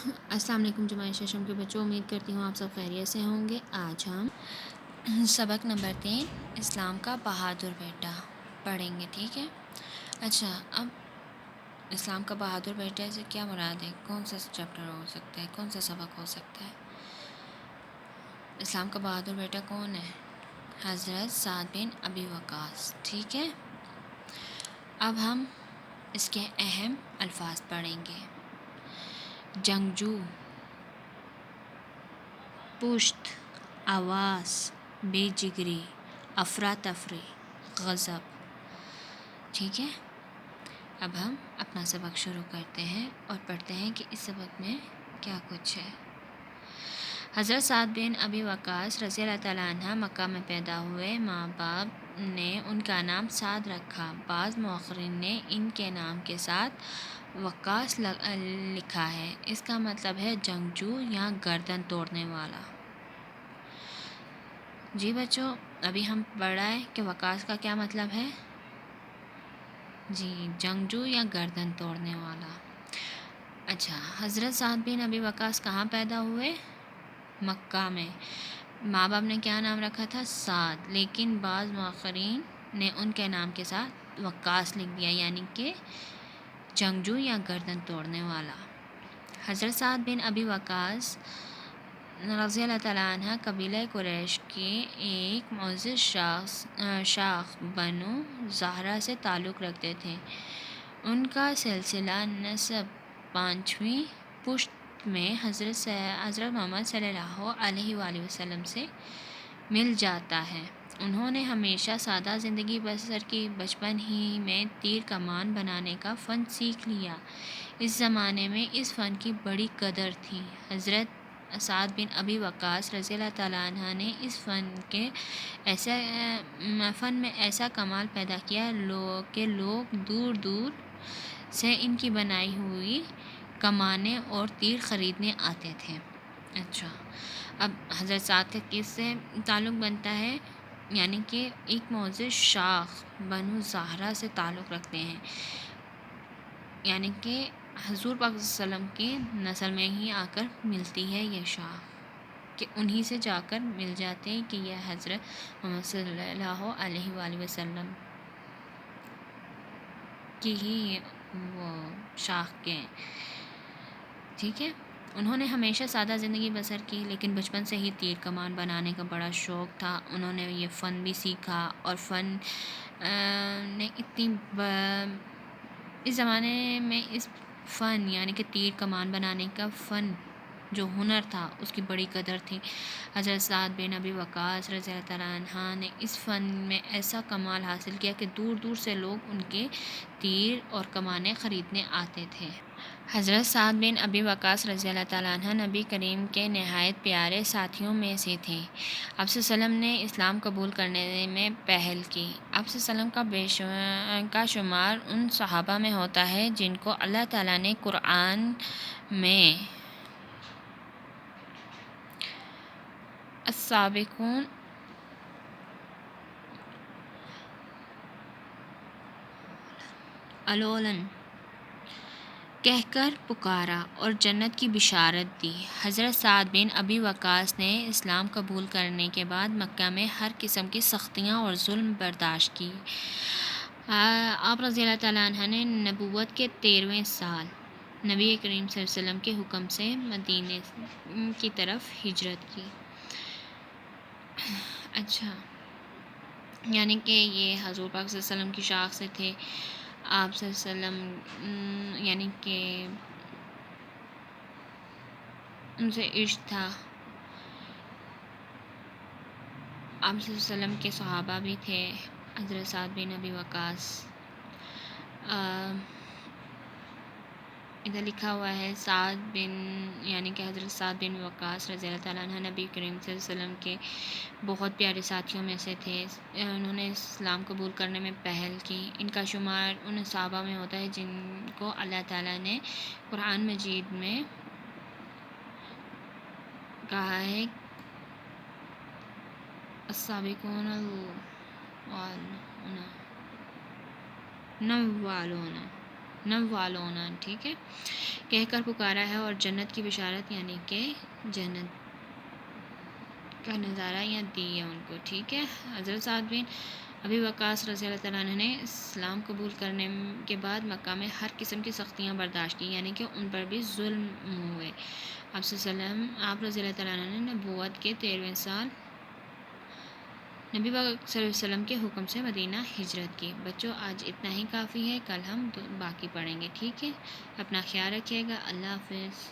السلام علیکم جماعت ششم کے بچوں، امید کرتی ہوں آپ سب خیریت سے ہوں گے۔ آج ہم سبق نمبر 3 اسلام کا بہادر بیٹا پڑھیں گے، ٹھیک ہے؟ اچھا، اب اسلام کا بہادر بیٹا سے کیا مراد ہے؟ کون سا چیپٹر ہو سکتا ہے؟ کون سا سبق ہو سکتا ہے؟ اسلام کا بہادر بیٹا کون ہے؟ حضرت سعد بن ابی وقاص، ٹھیک ہے؟ اب ہم اس کے اہم الفاظ پڑھیں گے۔ جنگجو، پشت، آواز، بے جگری، افراتفری، غضب، ٹھیک ہے؟ اب ہم اپنا سبق شروع کرتے ہیں اور پڑھتے ہیں کہ اس سبق میں کیا کچھ ہے۔ حضرت سعد بن ابی وقاص رضی اللہ تعالیٰ عنہ مکہ میں پیدا ہوئے۔ ماں باپ نے ان کا نام سعد رکھا۔ بعض مؤرخین نے ان کے نام کے ساتھ وقاص لکھا ہے۔ اس کا مطلب ہے جنگجو یا گردن توڑنے والا۔ جی بچوں، ابھی ہم پڑھ رہے ہیں کہ وقاص کا کیا مطلب ہے؟ جی، جنگجو یا گردن توڑنے والا۔ اچھا، حضرت سعد بن ابی وقاص کہاں پیدا ہوئے؟ مکہ میں۔ ماں باپ نے کیا نام رکھا تھا؟ سعد، لیکن بعض مؤرخین نے ان کے نام کے ساتھ وقاص لکھ دیا، یعنی کہ جنگجو یا گردن توڑنے والا۔ حضرت سعد بن ابی وقاص رضی اللہ تعالیٰ عنہ قبیلہ قریش کے ایک معزز شاخ بنو زہرہ سے تعلق رکھتے تھے۔ ان کا سلسلہ نسب 5ویں پشت میں حضرت محمد صلی اللہ علیہ وآلہ وسلم سے مل جاتا ہے۔ انہوں نے ہمیشہ سادہ زندگی بسر کی۔ بچپن ہی میں تیر کمان بنانے کا فن سیکھ لیا۔ اس زمانے میں اس فن کی بڑی قدر تھی۔ حضرت سعد بن ابی وقاص رضی اللہ تعالیٰ عنہ نے اس فن میں ایسا کمال پیدا کیا کہ لوگ دور دور سے ان کی بنائی ہوئی کمانیں اور تیر خریدنے آتے تھے۔ اچھا، اب حضرت سعد کا کس سے تعلق بنتا ہے؟ یعنی کہ ایک معزز شاخ بنو زہرہ سے تعلق رکھتے ہیں، یعنی کہ حضور پاک صلی اللہ علیہ وسلم کی نسل میں ہی آ کر ملتی ہے یہ شاخ، کہ انہی سے جا کر مل جاتے ہیں کہ یہ حضرت محمد صلی اللہ علیہ وآلہ وسلم کی ہی وہ شاخ کے ہیں، ٹھیک ہے؟ انہوں نے ہمیشہ سادہ زندگی بسر کی، لیکن بچپن سے ہی تیر کمان بنانے کا بڑا شوق تھا۔ انہوں نے یہ فن بھی سیکھا، اور فن نے اس زمانے میں اس فن یعنی کہ تیر کمان بنانے کا فن جو ہنر تھا اس کی بڑی قدر تھی۔ حضرت سعد بن ابی وقاص رضی اللہ تعالیٰ عنہ نے اس فن میں ایسا کمال حاصل کیا کہ دور دور سے لوگ ان کے تیر اور کمانیں خریدنے آتے تھے۔ حضرت سعد بن ابی وقاص رضی اللہ تعالیٰ عنہ نبی کریم کے نہایت پیارے ساتھیوں میں سے تھے۔ آپ صلی اللہ علیہ وسلم نے اسلام قبول کرنے میں پہل کی۔ آپ صلی اللہ علیہ وسلم کا شمار ان صحابہ میں ہوتا ہے جن کو اللہ تعالیٰ نے قرآن میں السابقون الاولون کہہ کر پکارا اور جنت کی بشارت دی۔ حضرت سعد بن ابی وقاص نے اسلام قبول کرنے کے بعد مکہ میں ہر قسم کی سختیاں اور ظلم برداشت کی۔ آپ رضی اللہ تعالیٰ عنہ نے نبوت کے 13ویں سال نبی کریم صلی اللہ علیہ وسلم کے حکم سے مدینے کی طرف ہجرت کی۔ اچھا، یعنی کہ یہ حضور پاک صلی اللہ علیہ وسلم کی شاخ سے تھے۔ آپ صلی اللہ علیہ وسلم یعنی کہ ان سے عشق تھا۔ آپ صلی اللہ علیہ وسلم کے صحابہ بھی تھے حضرت سعد بن ابی وقاص۔ ادھر لکھا ہوا ہے سعد بن یعنی کہ حضرت سعد بن وقاص رضی اللہ تعالیٰ عنہ نبی کریم صلی اللہ علیہ وسلم کے بہت پیارے ساتھیوں میں سے تھے۔ انہوں نے اسلام قبول کرنے میں پہل کی۔ ان کا شمار ان صحابہ میں ہوتا ہے جن کو اللہ تعالیٰ نے قرآن مجید میں کہا ہے السابقون الاولون نوالونا، ٹھیک ہے، کہہ کر پکارا ہے، اور جنت کی بشارت یعنی کہ جنت کا نظارہ یا دی ہے ان کو، ٹھیک ہے۔ حضرت سعد بن ابی وقاص رضی اللہ تعالیٰ عنہ نے اسلام قبول کرنے کے بعد مکہ میں ہر قسم کی سختیاں برداشت کی، یعنی کہ ان پر بھی ظلم ہوئے۔ آپ رضی اللہ تعالیٰ عنہ نے نبوت کے 13ویں سال نبی پاک صلی اللہ علیہ وسلم کے حکم سے مدینہ ہجرت کی۔ بچوں آج اتنا ہی کافی ہے، کل ہم باقی پڑھیں گے، ٹھیک ہے۔ اپنا خیال رکھیے گا، اللہ حافظ۔